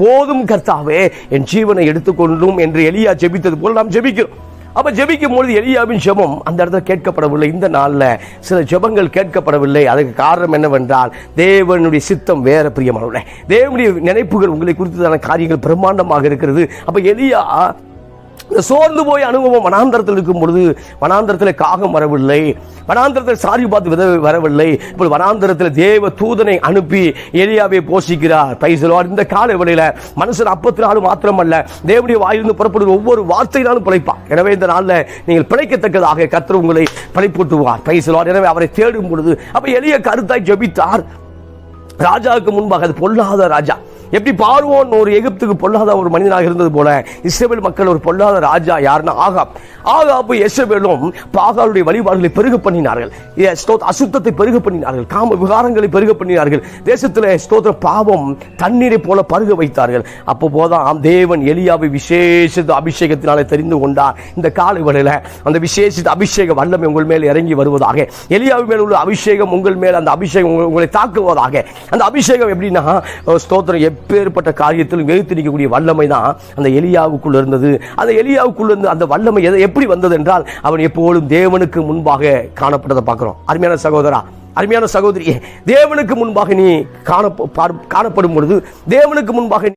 போதும் கர்த்தாவே, என் ஜீவனை எடுத்துக்கொண்டும் என்று எலியா ஜெபித்தது போல நாம் ஜெபிக்கிறோம். அப்ப ஜெபிக்கும் பொழுது எலியாவின் ஜெபம் அந்த இடத்துல கேட்கப்படவில்லை. இந்த நாள்ல சில ஜெபங்கள் கேட்கப்படவில்லை. அதுக்கு காரணம் என்னவென்றால், தேவனுடைய சித்தம் வேற. பிரியமானவர்களே, தேவனுடைய நினைப்புகள் உங்களை குறித்ததான காரியங்கள் பிரம்மாண்டமாக இருக்கிறது. அப்ப எலியா சோர்ந்து போய் அனுபவம் வனாந்தரத்தில் இருக்கும் பொழுது, வனாந்தரத்தில் காகம் வரவில்லை, வனாந்தரத்தில் சாரி பார்த்து வரவில்லை. இப்போ வனாந்தரத்தில் தேவ தூதனை அனுப்பி எலியாவை போஷிக்கிறார். பைசலோர், இந்த கால வேளையில மனுஷன் அப்பத்தினாலும் மாத்திரமல்ல, தேவனுடைய வாயிலிருந்து புறப்படுகிற ஒவ்வொரு வார்த்தையினாலும் பிழைப்பார். எனவே இந்த நாளில் நீங்கள் பிழைக்கத்தக்கதாக கர்த்தர் உங்களை பிழைப்பூட்டுவார். பைசலோர், எனவே அவரை தேடும் பொழுது அப்ப எலியா கருத்தாய் ஜெபித்தார். ராஜாவுக்கு முன்பாக, அது பொல்லாத ராஜா, எப்படி பார்வோன் ஒரு எகிப்துக்கு பொல்லாத ஒரு மனிதனாக இருந்தது போல இஸ்ரவேல் மக்கள் ஒரு பொல்லாத ராஜா. யாருன்னா ஆகாப். ஆகாப்பு எசபேலும் பாகாலுடைய வழிபாடுகளை பெருக பண்ணினார்கள், அசுத்தத்தை பெருக பண்ணினார்கள், காம விகாரங்களை பெருக பண்ணினார்கள். தேசத்தில் ஸ்தோத்திர பாவம் தண்ணீரை போல பருக வைத்தார்கள். அப்போதான் தேவன் எலியாவை விசேஷித்த அபிஷேகத்தினாலே தெரிந்து கொண்டார். இந்த காலை வேளையில அந்த விசேஷித்த அபிஷேக வல்லமை உங்கள் மேல் இறங்கி வருவதாக, எலியாவின் மேல் உள்ள அபிஷேகம் உங்கள் மேல், அந்த அபிஷேகம் உங்களை தாக்குவதாக. அந்த அபிஷேகம் எப்படின்னா, ஸ்தோத்திரம், எப்பேற்பட்ட காரியத்தில் எதிர்த்து நிற்கக்கூடிய வல்லமை தான் அந்த எலியாவுக்குள் இருந்தது. அந்த எலியாவுக்குள் இருந்து அந்த வல்லமை எப்படி வந்தது என்றால், அவன் எப்போதும் தேவனுக்கு முன்பாக காணப்பட்டதை பார்க்கிறோம். அருமையான சகோதரா, அருமையான சகோதரியே, தேவனுக்கு முன்பாக நீ காணப்படும் பொழுது, தேவனுக்கு முன்பாக